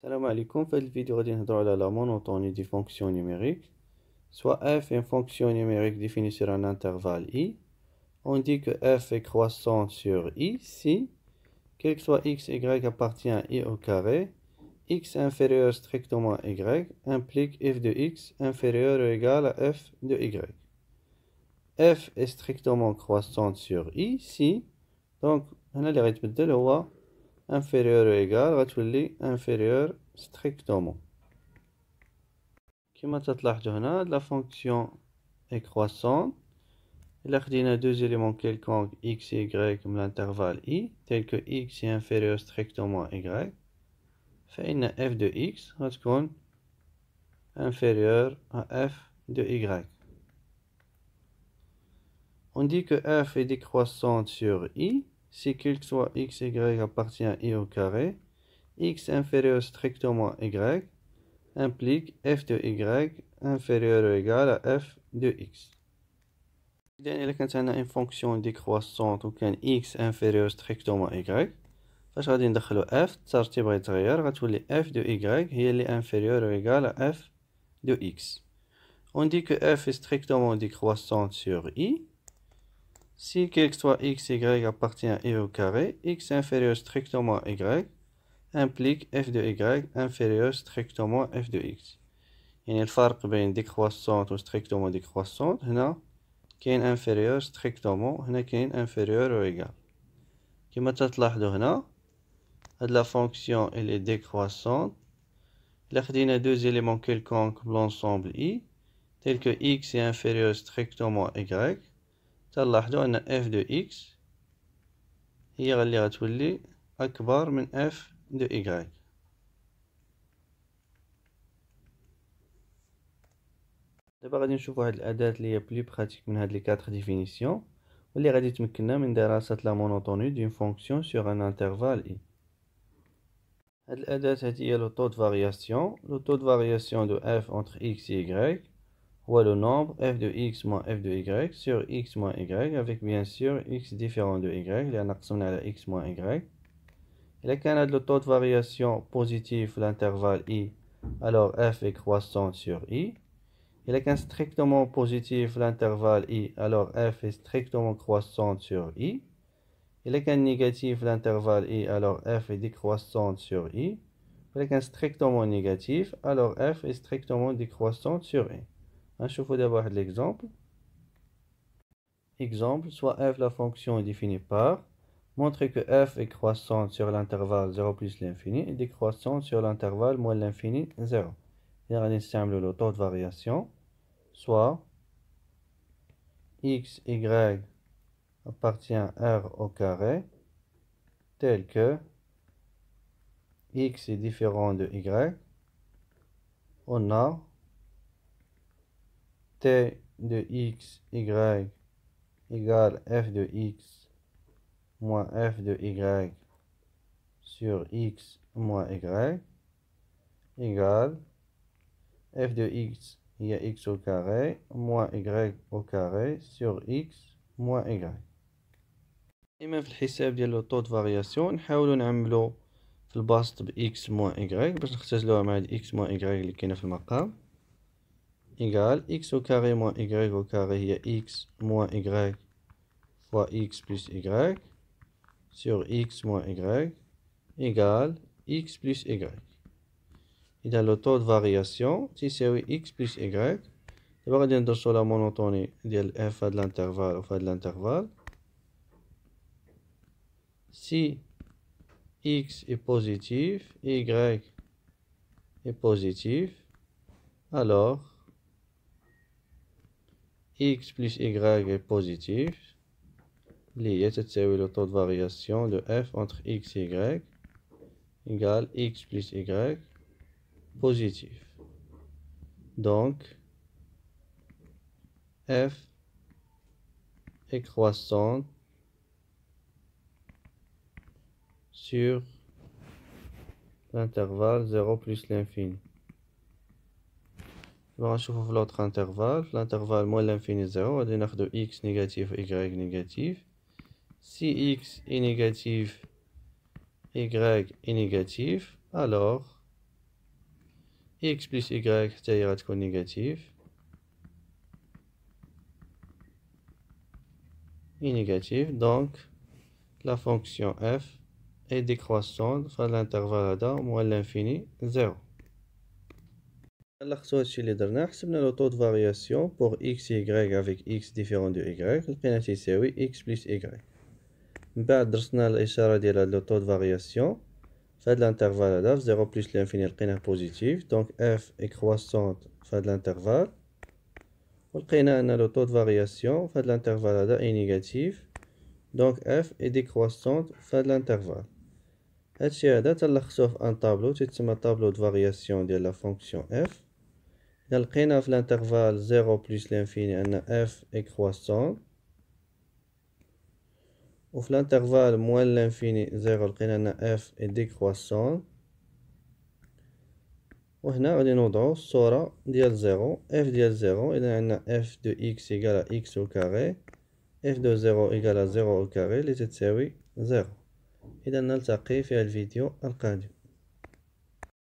Salam alaikum, في هذه الفيديو غادي نهضروا على la monotonie des fonctions numériques. Soit f est une fonction numérique définie sur un intervalle i. On dit que f est croissante sur i si, quel que soit x, y appartient à i au carré, x inférieur strictement à y implique f de x inférieur ou égal à f de y. f est strictement croissante sur i si, donc هنا اللي غيتبدل هو inférieur ou égal غتولي inférieur strictement. كما تلاحظوا هنا la fonction est croissante. إلا خدينا deux éléments quelconques x et y من l'intervalle i tel que x est inférieur strictement à y فإن f de x غتكون inférieur à f de y. On dit que f est décroissante sur i si quel que soit x, y appartient à i au carré, x inférieur strictement à y implique f de y inférieur ou égal à f de x. إذا كانت عندنا une fonction décroissante وكان x inférieur strictement à y فاش غادي ندخلو f الترتيب غيتغير غتولي f de y هي اللي inférieur ou égal à f de x. On dit que f est strictement décroissante sur i si quel que soit x, y appartient à i au carré, x inférieur strictement à y implique f de y inférieur strictement à f de x. يعني الفرق بين décroissante و strictement décroissante هنا كاين inférieur strictement هنا كاين inférieur ou égal. كما تلاحظوا هنا هاد la fonction elle est décroissante. إلا خدينا deux éléments quelconques l'ensemble i tel que x est inférieur strictement à y تلاحظوا أن f de x هي اللي غتولي أكبر من f de y. دابا غادي نشوفو هاد الأداة اللي هي بلي براتيك من هاد لي 4 ديفينيسيون واللي غادي تمكننا من دراسة لا مونوتوني دون فونكسيون سور ان انترفال i. هاد الأداة هادي هي لو طو دو فارياسيون. لو طو دو فارياسيون دو f entre x et y هو لو nombre f de x moins f de y sur x moins y avec bien sûr x différent de y لأن قسمنا على x moins y. إلا كان هاد لو طو دو فارياسيون بوزيتيف في l'intervalle i alors f est croissante sur i. Il est strictement positif l'intervalle i, alors f est strictement croissante sur i. Il est négatif l'intervalle i, alors f est décroissante sur i. Il est strictement négatif, alors f est strictement décroissante sur i. Je vous d'abord l'exemple. Exemple, soit f la fonction est définie par, montrer que f est croissante sur l'intervalle 0 plus l'infini et décroissante sur l'intervalle moins l'infini 0. Il y a un le taux de variation. Soit x, y appartient à r au carré, tel que x est différent de y, on a t de x, y égale f de x moins f de y sur x moins y égale f de x il y a x au carré moins y au carré sur x moins y. إما في الحساب ديال لو طو دو فارياسيون نحاولو نعملو في البسط ب x moins y باش نختزلوها مع هاد x moins y اللي كاينة في المقام إيكال x au carré moins y au carré هي x moins y fois x plus y sur x moins y égale x plus y. إذا لو طو دو فارياسيون تيساوي x plus y. دابا غادي ندرسو لا مونوتوني ديال f فهاد الانترفال و فهاد الانترفال. Si x est positif et y est positif, alors x plus y est positif. Lié, c'est le taux de variation de f entre x et y égale x plus y positif. Donc, f est croissante sur l'intervalle 0 plus l'infini. On va voir l'autre intervalle. L'intervalle moins l'infini 0, on va dire x négatif, y négatif. Si x est négatif, y est négatif, alors x plus y حتى هي غتكون نيجاتيف et négatif, donc la fonction f est décroissante في l'intervalle هذا moins l'infini 0. نلخصو هادشي اللي درناه. حسبنا لو طو دو فارياسيون pour x et y avec x différent de y لقينا تيساوي x plus y. من بعد درسنا الإشارة ديال هاد لو طو دو فارياسيون في هاد الانترفال هذا في 0 plus l'infini لقيناه بوزيتيف، دونك f est croissante في هاد الانترفال، ولقينا أن لو طو دو فارياسيون في هاد الانترفال هذا est négatif، دونك f est décroissante في هاد الانترفال. هادشي هذا تلخصوه في ان طابلو تيتسمى طابلو دو فارياسيون ديال لا فونكسيون f. إذا لقينا في الانترفال 0 plus l'infini أن f est croissante، وفي الانترفال moins l'infini 0 لقينا أن f est décroissante. وهنا غادي نوضعو الصورة ديال 0 f ديال 0 إذا عندنا f de x égale à x au carré، f de 0 égale à 0 au carré اللي تتساوي 0. إذا نلتقي في الفيديو القادم.